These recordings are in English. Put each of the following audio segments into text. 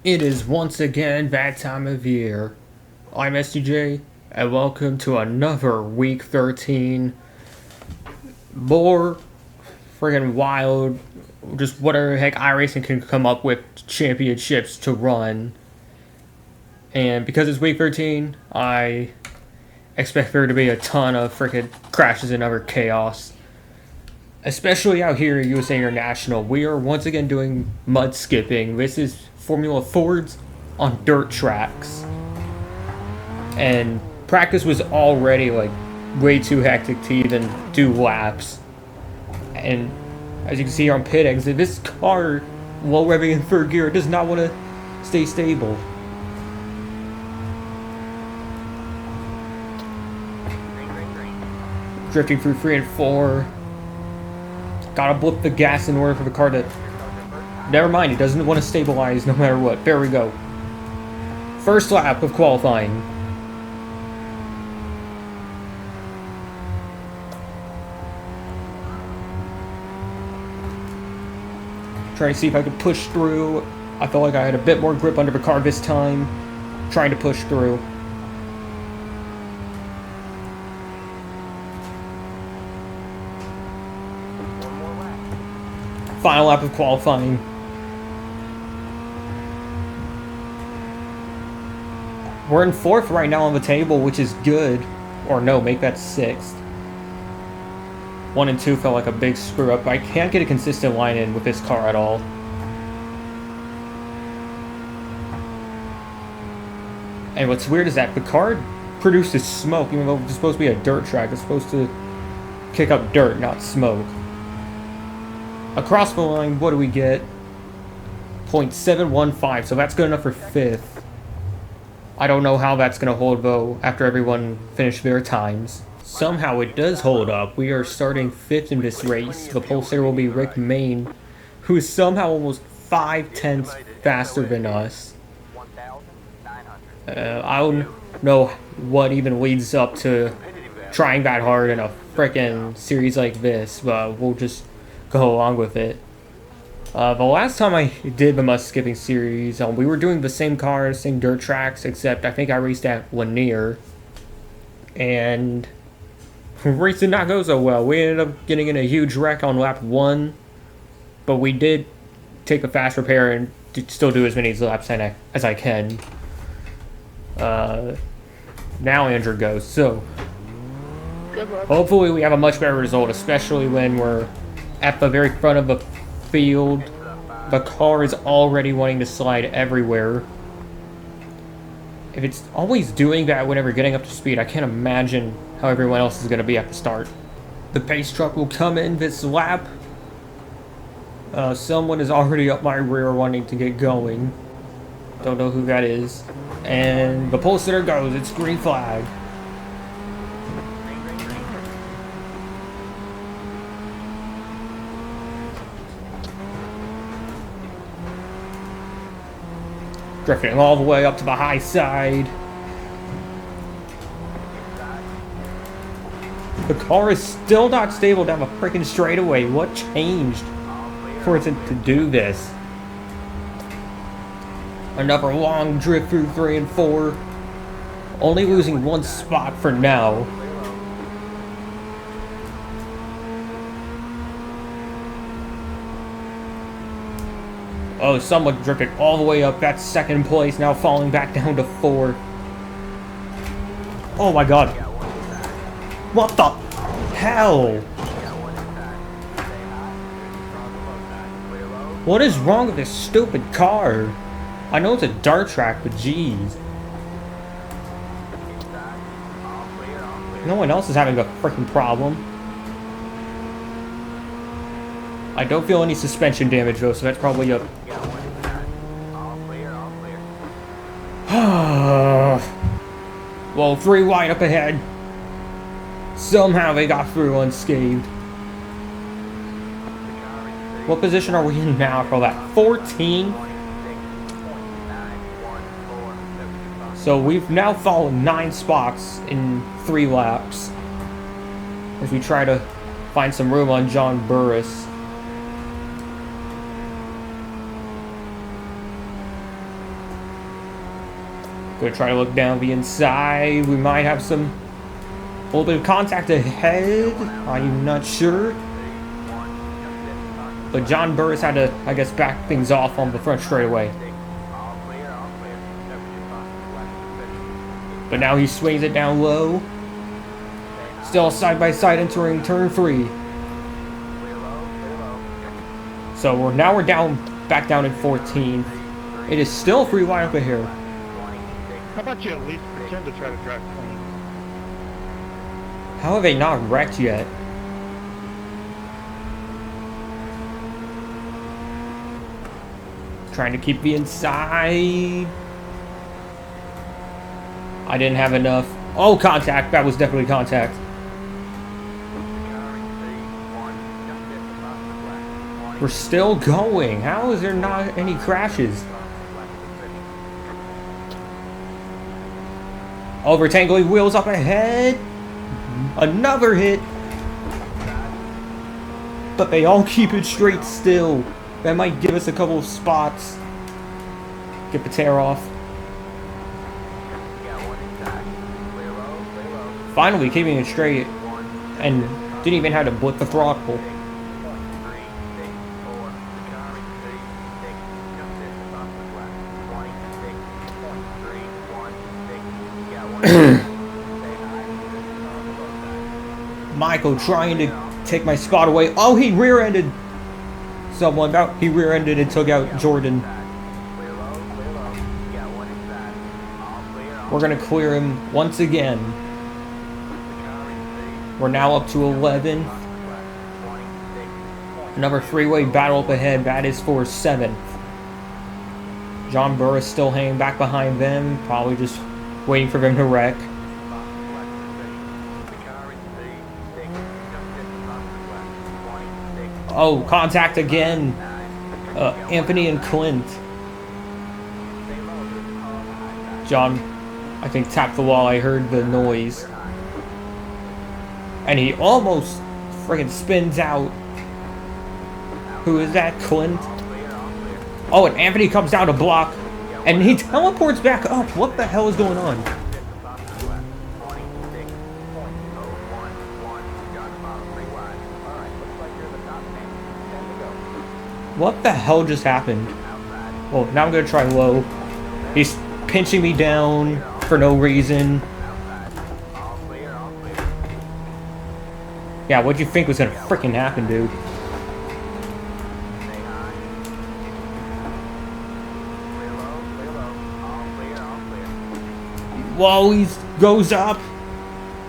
It is once again that time of year. I'm SDJ, and welcome to another Week 13. More friggin' wild, just whatever the heck iRacing can come up with championships to run. And because it's Week 13, I expect there to be a ton of freaking crashes and other chaos. Especially out here at USA International, we are once again doing mud skipping. This is Formula Fords on dirt tracks. And practice was already like way too hectic to even do laps. And as you can see on pit exit, this car, while revving in third gear, does not want to stay stable. Drifting through 3 and 4. Gotta blip the gas in order for the car to... Never mind, it doesn't want to stabilize no matter what. There we go. First lap of qualifying. Trying to see if I could push through. I felt like I had a bit more grip under the car this time. Trying to push through. Final lap of qualifying. We're in 4th right now on the table, which is good. Or no, make that 6th. 1 and 2 felt like a big screw up. I can't get a consistent line in with this car at all. And what's weird is that the car produces smoke, even though it's supposed to be a dirt track. It's supposed to kick up dirt, not smoke. Across the line, what do we get? 0.715, so that's good enough for 5th. I don't know how that's going to hold, though, after everyone finished their times. Somehow it does hold up. We are starting 5th in this race. The pole sitter will be Rick Main, who is somehow almost 5/10 faster than us. I don't know what even leads up to trying that hard in a frickin' series like this, but we'll just go along with it. The last time I did the mud skipping series, we were doing the same cars, same dirt tracks, except I think I raced at Lanier. And race did not go so well. We ended up getting in a huge wreck on lap 1, but we did take a fast repair and still do as many laps as I can. Now Andrew goes, so hopefully we have a much better result, especially when we're at the very front of the field. The car is already wanting to slide everywhere. If it's always doing that whenever getting up to speed, I can't imagine how everyone else is going to be at the start. The pace truck will come in this lap. Someone is already up my rear wanting to get going. Don't know who that is. And the pole sitter goes. It's green flag. Drifting all the way up to the high side. The car is still not stable down the freaking straightaway. What changed for it to do this? Another long drift through 3 and 4. Only losing 1 spot for now. Oh, someone drifted all the way up. That's 2nd place, now falling back down to 4th. Oh my god. What the hell? What is wrong with this stupid car? I know it's a dirt track, but jeez. No one else is having a freaking problem. I don't feel any suspension damage though, so that's probably a... Well, 3 wide up ahead. Somehow they got through unscathed. What position are we in now for that? 14? So we've now fallen 9 spots in 3 laps as we try to find some room on John Burris. Gonna try to look down the inside. We might have some a little bit of contact ahead. I'm not sure. But John Burris had to, I guess, back things off on the front straightaway. But now he swings it down low. Still side by side entering turn 3. So now we're down, back down in 14. It is still free wide up here. How about you at least pretend to try to drive clean? How have they not wrecked yet? Trying to keep the inside. I didn't have enough. Oh, contact. That was definitely contact. We're still going. How is there not any crashes? Overtangling wheels up ahead. Another hit. But they all keep it straight still. That might give us a couple of spots. Get the tear off. Finally keeping it straight. And didn't even have to blip the throttle. Michael trying to take my spot away. Oh, he rear-ended someone. He rear-ended and took out Jordan. We're going to clear him once again. We're now up to 11. Another three-way battle up ahead. That is for 7th. John Burris still hanging back behind them. Probably just waiting for them to wreck. Oh, contact again. Anthony and Clint. John, I think, tapped the wall. I heard the noise. And he almost friggin' spins out. Who is that? Clint? Oh, and Anthony comes down to block. And he teleports back up. What the hell is going on? What the hell just happened? Well, now I'm gonna try low. He's pinching me down for no reason. Yeah, what'd you think was gonna freaking happen, dude? Whoa, he goes up.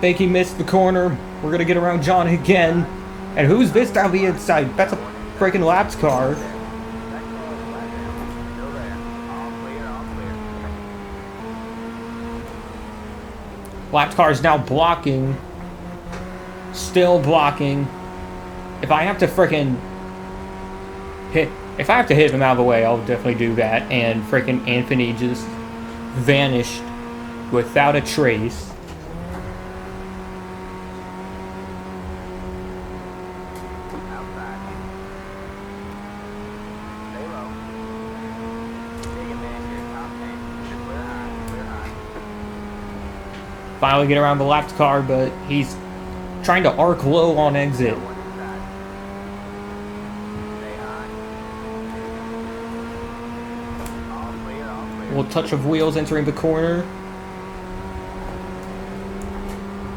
Think he missed the corner. We're gonna get around John again. And who's this down the inside? That's a freaking laps car. Laps car is now blocking. Still blocking. If I have to freaking hit him out of the way, I'll definitely do that. And freaking Anthony just vanished without a trace. Finally get around the lapped car, but he's trying to arc low on exit. A little touch of wheels entering the corner.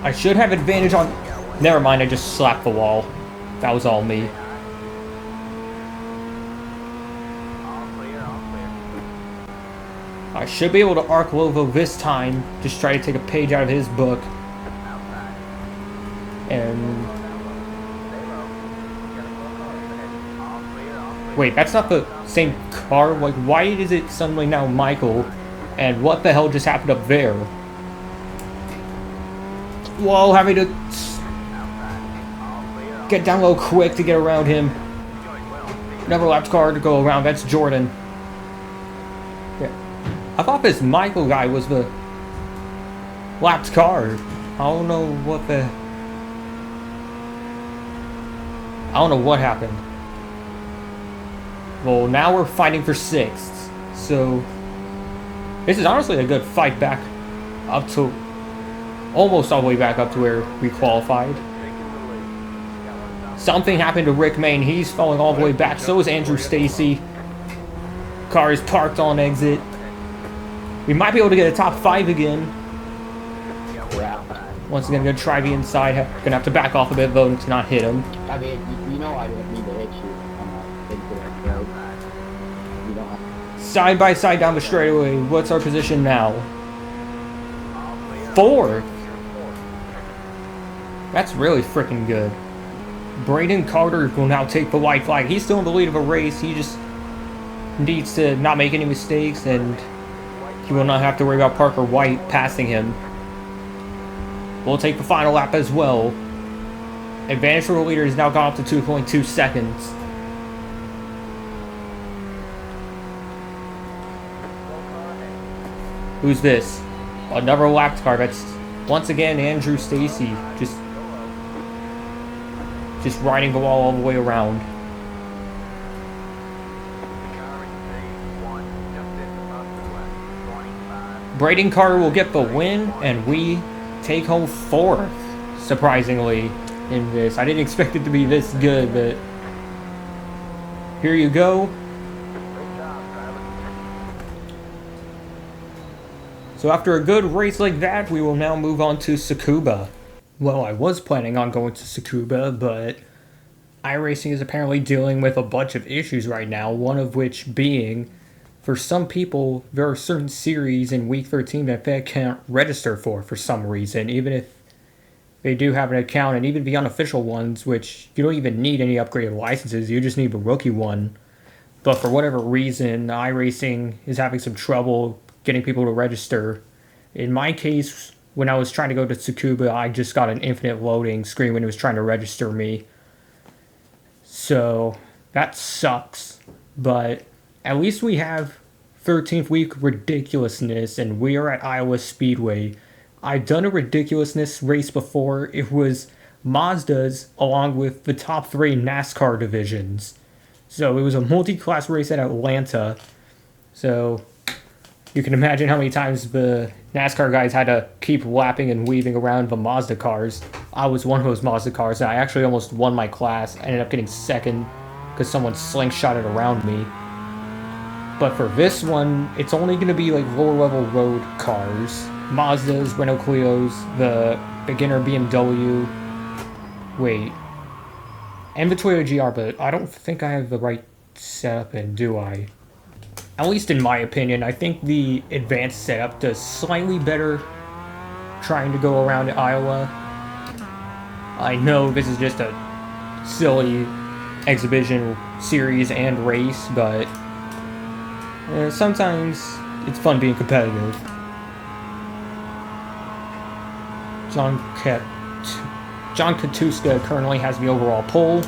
I should have advantage on... Never mind, I just slapped the wall. That was all me. I should be able to arc low though this time. Just try to take a page out of his book. And... Wait, that's not the same car? Like, why is it suddenly now Michael? And what the hell just happened up there? Whoa, having to get down low quick to get around him. Another lapped car to go around. That's Jordan. Yeah. I thought this Michael guy was the lapped car. I don't know what the... I don't know what happened. Well, now we're fighting for 6th. So... This is honestly a good fight back up to almost all the way back up to where we qualified. Something happened to Rick Main. He's falling all the way back. So is Andrew Stacy. Car is parked on exit. We might be able to get a top 5 again. Once again, gonna try the inside. Gonna have to back off a bit though to not hit him. I mean, you know I didn't mean to hit you. I'm not into it, bro. You don't have Side by side down the straightaway. What's our position now? 4th. That's really freaking good. Braden Carter will now take the white flag. He's still in the lead of a race. He just needs to not make any mistakes, and he will not have to worry about Parker White passing him. We'll take the final lap as well. Advantage for the leader has now gone up to 2.2 seconds. Who's this? Another lap car. That's once again Andrew Stacy. Just riding the wall all the way around. Braden Carter will get the win, and we take home 4th, surprisingly, in this. I didn't expect it to be this good, but here you go. So after a good race like that, we will now move on to Tsukuba. Well, I was planning on going to Tsukuba, but iRacing is apparently dealing with a bunch of issues right now, one of which being, for some people, there are certain series in Week 13 that they can't register for some reason, even if they do have an account, and even the unofficial ones, which you don't even need any upgraded licenses, you just need the rookie one. But for whatever reason, iRacing is having some trouble getting people to register. In my case, when I was trying to go to Tsukuba, I just got an infinite loading screen when it was trying to register me. So, that sucks. But at least we have 13th week ridiculousness, and we are at Iowa Speedway. I've done a ridiculousness race before. It was Mazda's along with the top 3 NASCAR divisions. So it was a multi-class race at Atlanta. So you can imagine how many times the NASCAR guys had to keep lapping and weaving around the Mazda cars. I was one of those Mazda cars, and I actually almost won my class. I ended up getting 2nd because someone slingshotted around me. But for this one, it's only going to be like lower level road cars. Mazdas, Renault Clios, the beginner BMW. Wait. And the Toyota GR, but I don't think I have the right setup in, do I? At least in my opinion, I think the advanced setup does slightly better trying to go around Iowa. I know this is just a silly exhibition series and race, but sometimes it's fun being competitive. John Katuska currently has the overall pole.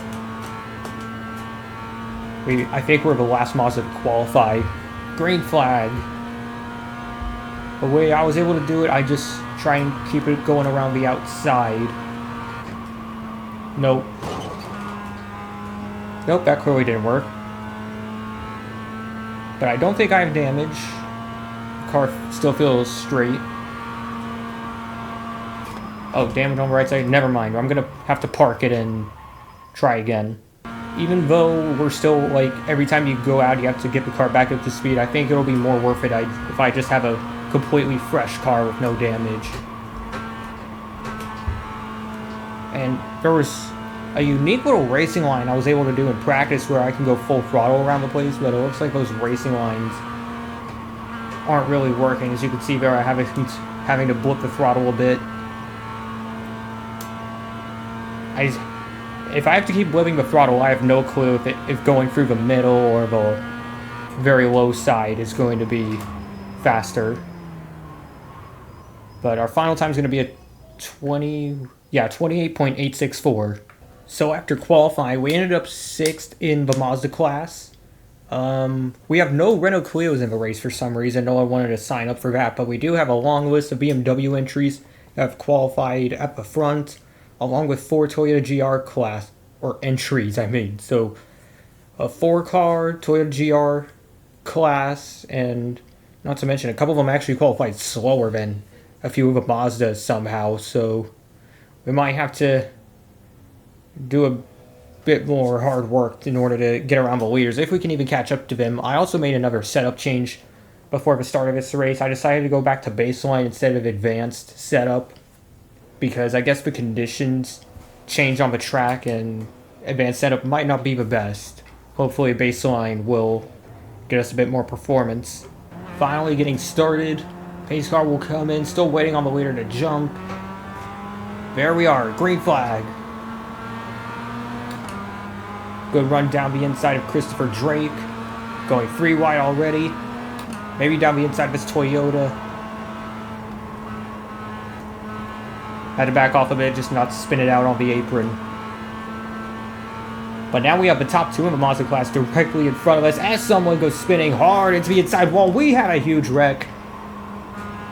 I think we're the last Mazda to qualify. Green flag. The way I was able to do it, I just try and keep it going around the outside. Nope. Nope, that clearly didn't work. But I don't think I have damage. The car still feels straight. Oh, damage on the right side. Never mind. I'm gonna have to park it and try again. Even though we're still, like, every time you go out, you have to get the car back up to speed, I think it'll be more worth it if I just have a completely fresh car with no damage. And there was a unique little racing line I was able to do in practice where I can go full throttle around the place, but it looks like those racing lines aren't really working. As you can see there, I have having to blip the throttle a bit. If I have to keep blipping the throttle, I have no clue if going through the middle or the very low side is going to be faster. But our final time is going to be a 28.864. So after qualifying, we ended up 6th in the Mazda class. We have no Renault Clios in the race for some reason. No one wanted to sign up for that, but we do have a long list of BMW entries that have qualified at the front, along with 4 Toyota GR class, or entries, I mean. So, a 4-car Toyota GR class, and Not to mention, a couple of them actually qualified slower than a few of the Mazdas somehow, so we might have to do a bit more hard work in order to get around the leaders, if we can even catch up to them. I also made another setup change before the start of this race. I decided to go back to baseline instead of advanced setup, because I guess the conditions change on the track and advanced setup might not be the best. Hopefully baseline will get us a bit more performance. Finally getting started. Pace car will come in, still waiting on the leader to jump. There we are, green flag. Good run down the inside of Christopher Drake. Going 3 wide already. Maybe down the inside of his Toyota. Had to back off a bit just not to spin it out on the apron. But now we have the top 2 in the Mazda class directly in front of us as someone goes spinning hard into the inside wall. We had a huge wreck.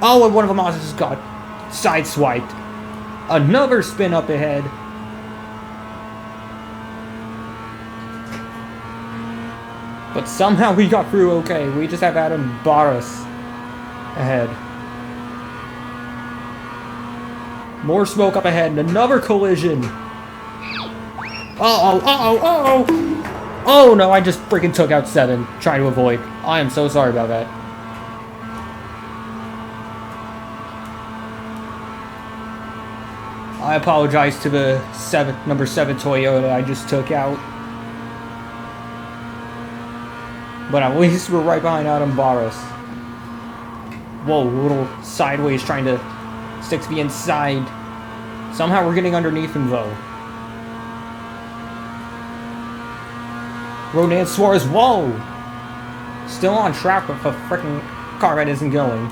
Oh, and one of the Mazdas just got sideswiped. Another spin up ahead. But somehow we got through okay. We just have Adam Barras ahead. More smoke up ahead and another collision. Uh-oh, uh-oh, uh-oh! Oh no, I just freaking took out 7, trying to avoid. I am so sorry about that. I apologize to the number 7 Toyota I just took out. But at least we're right behind Adam Barras. Whoa, a little sideways trying to stick to the inside. Somehow we're getting underneath him though. Ronan Suarez, whoa! Still on track with a freaking car that isn't going.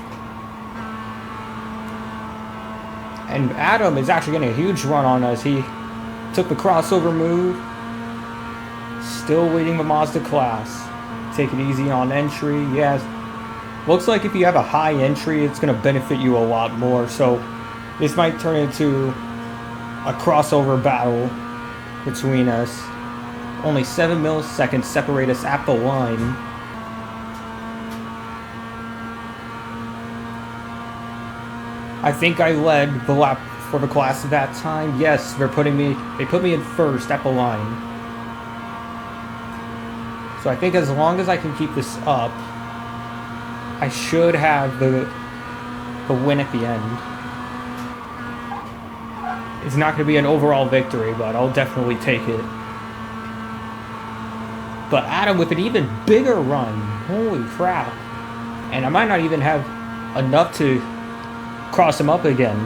And Adam is actually getting a huge run on us. He took the crossover move. Still leading the Mazda class. Take it easy on entry. Yes. Looks like if you have a high entry, it's going to benefit you a lot more. So this might turn into a crossover battle between us. Only 7 milliseconds separate us at the line. I think I led the lap for the class at that time. Yes, they put me in first at the line. So I think as long as I can keep this up, I should have the win at the end. It's not going to be an overall victory, but I'll definitely take it. But Adam with an even bigger run. Holy crap. And I might not even have enough to cross him up again.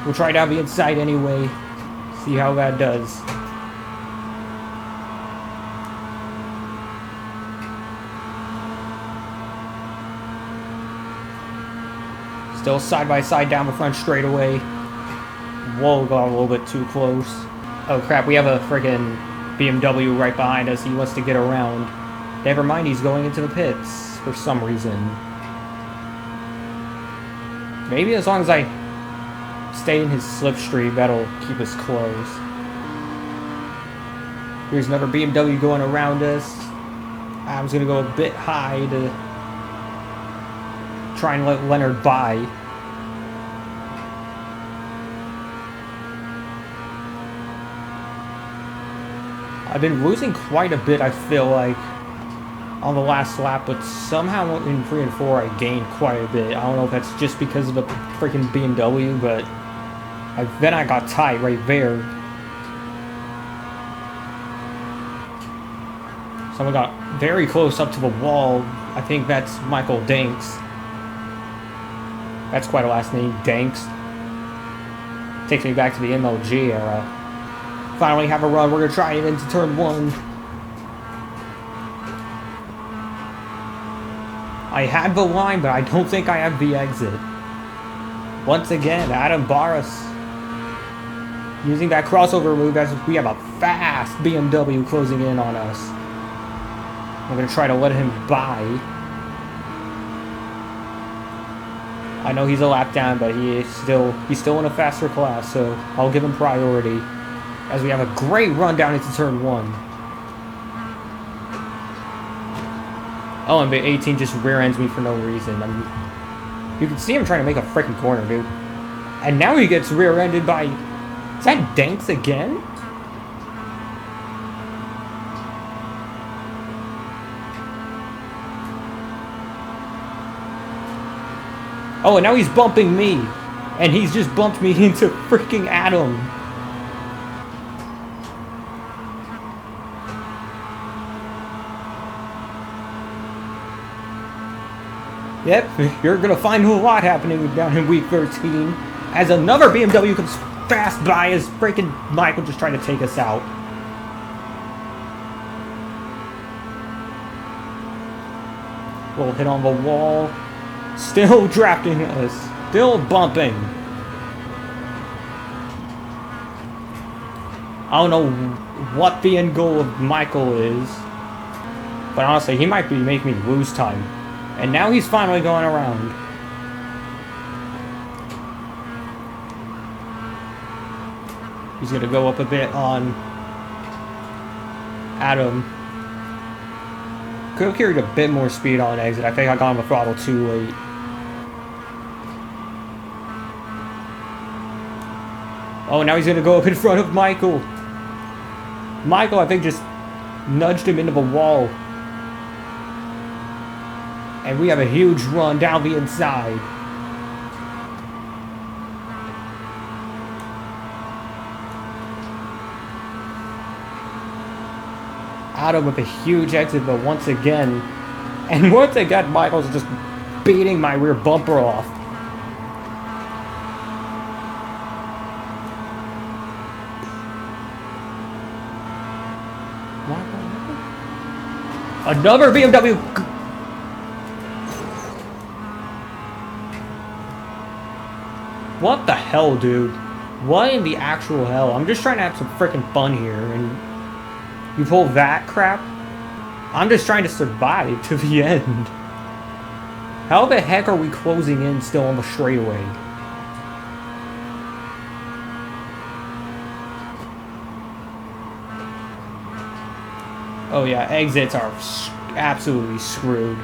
We'll try down the inside anyway. See how that does. Still side by side down the front straightaway. Whoa, got a little bit too close. Oh crap, we have a friggin' BMW right behind us. He wants to get around. Never mind, he's going into the pits for some reason. Maybe as long as I stay in his slipstream, that'll keep us close. Here's another BMW going around us. Adam's gonna go a bit high to try and let Leonard by. I've been losing quite a bit, I feel like, on the last lap, but somehow in 3 and 4 I gained quite a bit. I don't know if that's just because of the freaking BMW, but then I got tight right there. Someone got very close up to the wall. I think that's Michael Danks. That's quite a last name, Danks. Takes me back to the MLG era. Finally have a run. We're going to try it into turn 1. I had the line, but I don't think I have the exit. Once again, Adam Barras using that crossover move as we have a fast BMW closing in on us. I'm going to try to let him by. I know he's a lap down, but he's still in a faster class, so I'll give him priority. As we have a great run down into turn 1. Oh, and the 18 just rear ends me for no reason. You can see him trying to make a freaking corner, dude. And now he gets rear ended by. Is that Danks again? Oh, and now he's bumping me. And he's just bumped me into freaking Adam. Yep, you're gonna find a lot happening down in week 13. As another BMW comes fast by as freaking Michael just trying to take us out. We'll hit on the wall. Still drafting us. Still bumping. I don't know what the end goal of Michael is. But honestly, he might be making me lose time. And now he's finally going around. He's going to go up a bit on Adam. Could have carried a bit more speed on exit. I think I got on the throttle too late. Oh, now he's going to go up in front of Michael. Michael, I think, just nudged him into the wall. And we have a huge run down the inside. Adam with a huge exit, but once again, Michael's just beating my rear bumper off. Another BMW. What the hell, dude? What in the actual hell? I'm just trying to have some freaking fun here, and you pull that crap? I'm just trying to survive to the end. How the heck are we closing in still on the straightaway? Oh yeah, exits are absolutely screwed.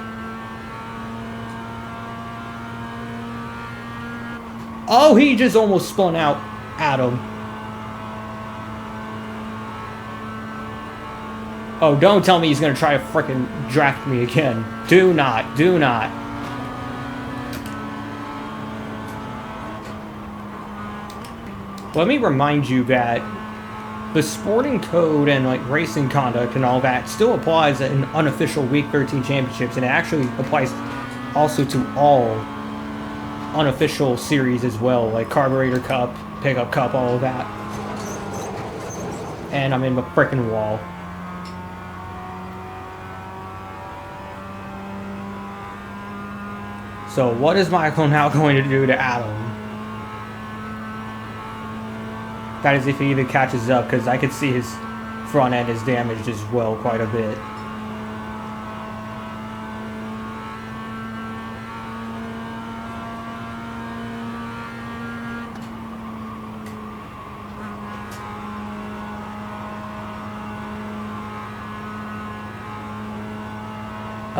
Oh, he just almost spun out Adam. Oh, don't tell me he's gonna try to frickin' draft me again. Do not, do not. Let me remind you that the sporting code and like racing conduct and all that still applies in unofficial Week 13 championships, and it actually applies also to all unofficial series as well, like Carburetor Cup, Pickup Cup, all of that. And I'm in the frickin' wall. So what is Michael now going to do to Adam? That is if he even catches up, because I could see his front end is damaged as well quite a bit.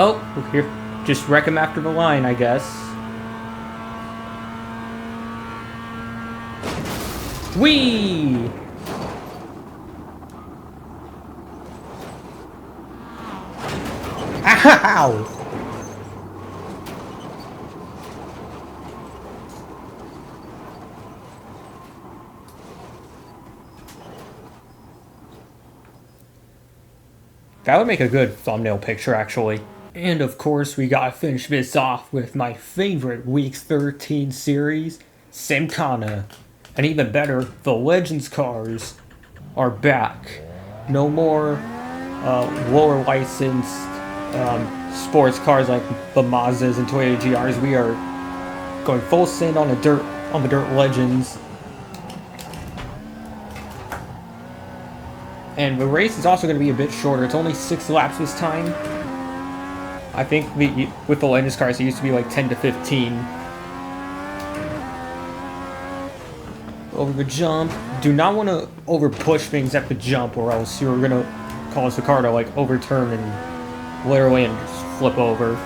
Oh, here, just wreck him after the line, I guess. Whee! Ow! That would make a good thumbnail picture, actually. And of course, we gotta finish this off with my favorite Week 13 series, Simcana. And even better, the Legends cars are back. No more lower licensed sports cars like the Mazdas and Toyota GRs. We are going full send on the dirt Legends. And the race is also going to be a bit shorter. It's only 6 laps this time. I think with the Legends cars, it used to be like 10 to 15. Over the jump. Do not want to over push things at the jump, or else you're going to cause the car to like overturn and literally and flip over.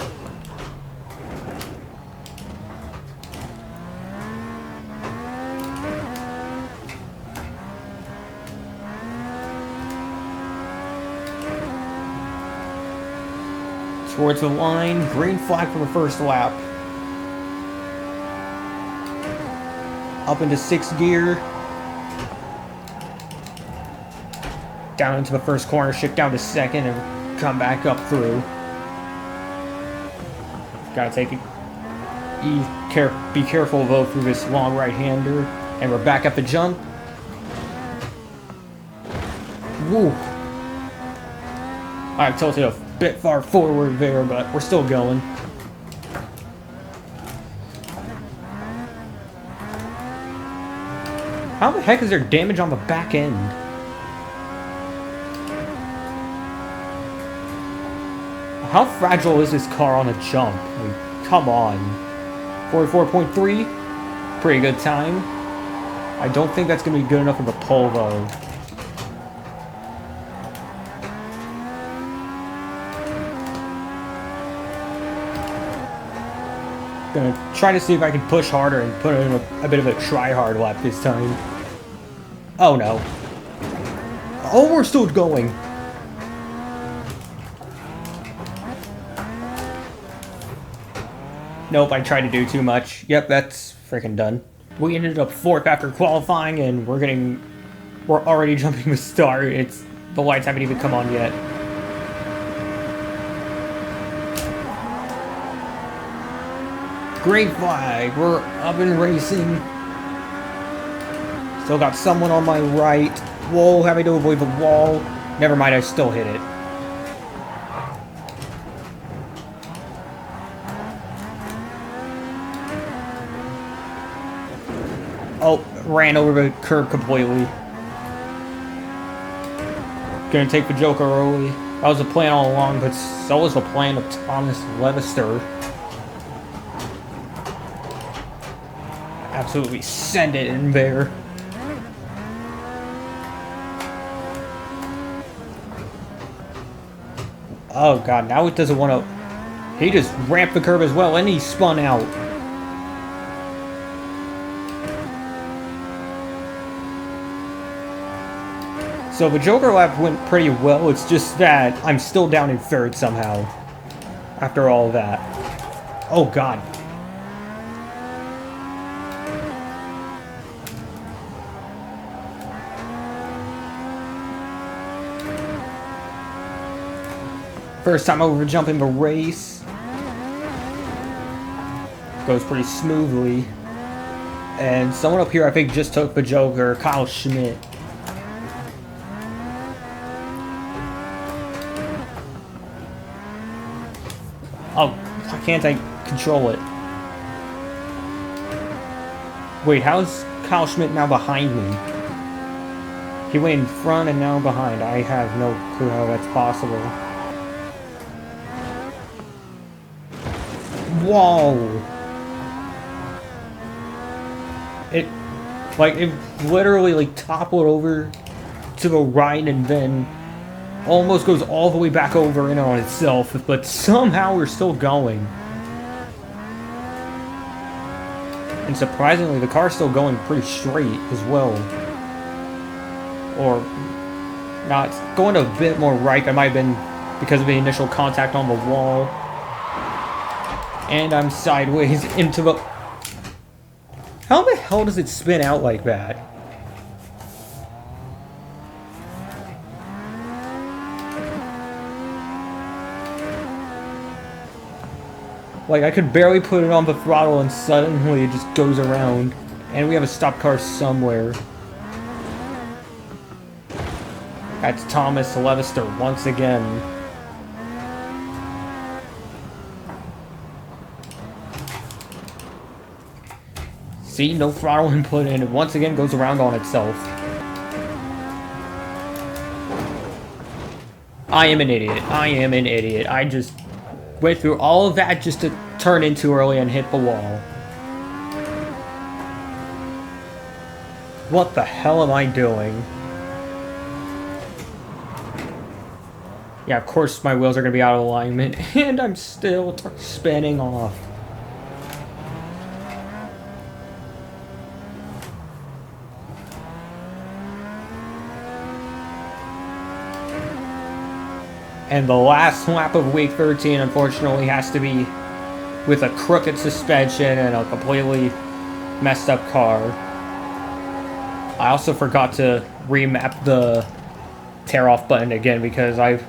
Towards the line, green flag for the first lap. Up into 6th gear. Down into the first corner, shift down to 2nd, and come back up through. Gotta take it. Be careful though through this long right-hander. And we're back at the jump. Woo! I tilted a bit far forward there, but we're still going. How the heck is there damage on the back end? How fragile is this car on a jump? I mean, come on. 44.3? Pretty good time. I don't think that's going to be good enough of a pole, though. Gonna try to see if I can push harder and put in a bit of a try-hard lap this time. Oh, no. Oh, we're still going. Nope, I tried to do too much. Yep, that's freaking done. We ended up 4th after qualifying, and we're already jumping the start. The lights haven't even come on yet. Green flag, we're up and racing. Still got someone on my right. Whoa, having to avoid the wall. Never mind, I still hit it. Oh, ran over the curb completely. Gonna take the Joker early. That was the plan all along, but so was the plan of Thomas Levester. Absolutely send it in there. Oh god, now it doesn't want to... He just ramped the curb as well, and he spun out. So the Joker lap went pretty well, it's just that I'm still down in 3rd somehow. After all that. Oh god. First time over jumping the race. Goes pretty smoothly. And someone up here I think just took the Joker, Kyle Schmidt. Oh, why can't I control it? Wait, how is Kyle Schmidt now behind me? He went in front and now behind. I have no clue how that's possible. Whoa! It literally toppled over to the right and then almost goes all the way back over in on itself, but somehow we're still going. And surprisingly, the car's still going pretty straight as well. Or not, going a bit more right. That might have been because of the initial contact on the wall. And I'm sideways into the... How the hell does it spin out like that? Like, I could barely put it on the throttle and suddenly it just goes around. And we have a stopped car somewhere. That's Thomas Levester once again. See, no throttle input and it once again goes around on itself. I am an idiot. I am an idiot. I just went through all of that just to turn in too early and hit the wall. What the hell am I doing? Yeah, of course my wheels are going to be out of alignment, and I'm still spinning off. And the last lap of week 13, unfortunately, has to be with a crooked suspension and a completely messed up car. I also forgot to remap the tear off button again because I've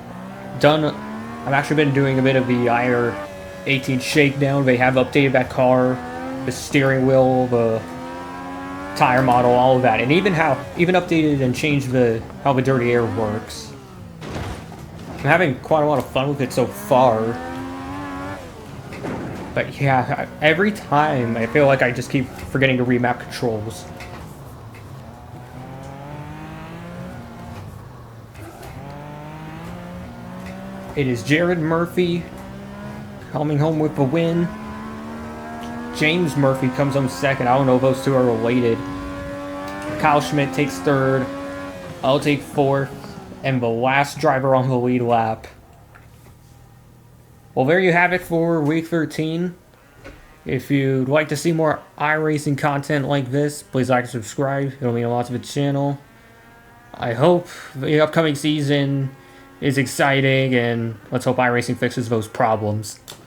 actually been doing a bit of the IR18 shakedown. They have updated that car, the steering wheel, the tire model, all of that, and even updated and changed how the dirty air works. I'm having quite a lot of fun with it so far. But yeah, every time I feel like I just keep forgetting to remap controls. It is Jared Murphy coming home with the win. James Murphy comes home second. I don't know if those two are related. Kyle Schmidt takes third. I'll take fourth. And the last driver on the lead lap. Well, there you have it for week 13. If you'd like to see more iRacing content like this, please like and subscribe. It'll mean a lot to the channel. I hope the upcoming season is exciting, and let's hope iRacing fixes those problems.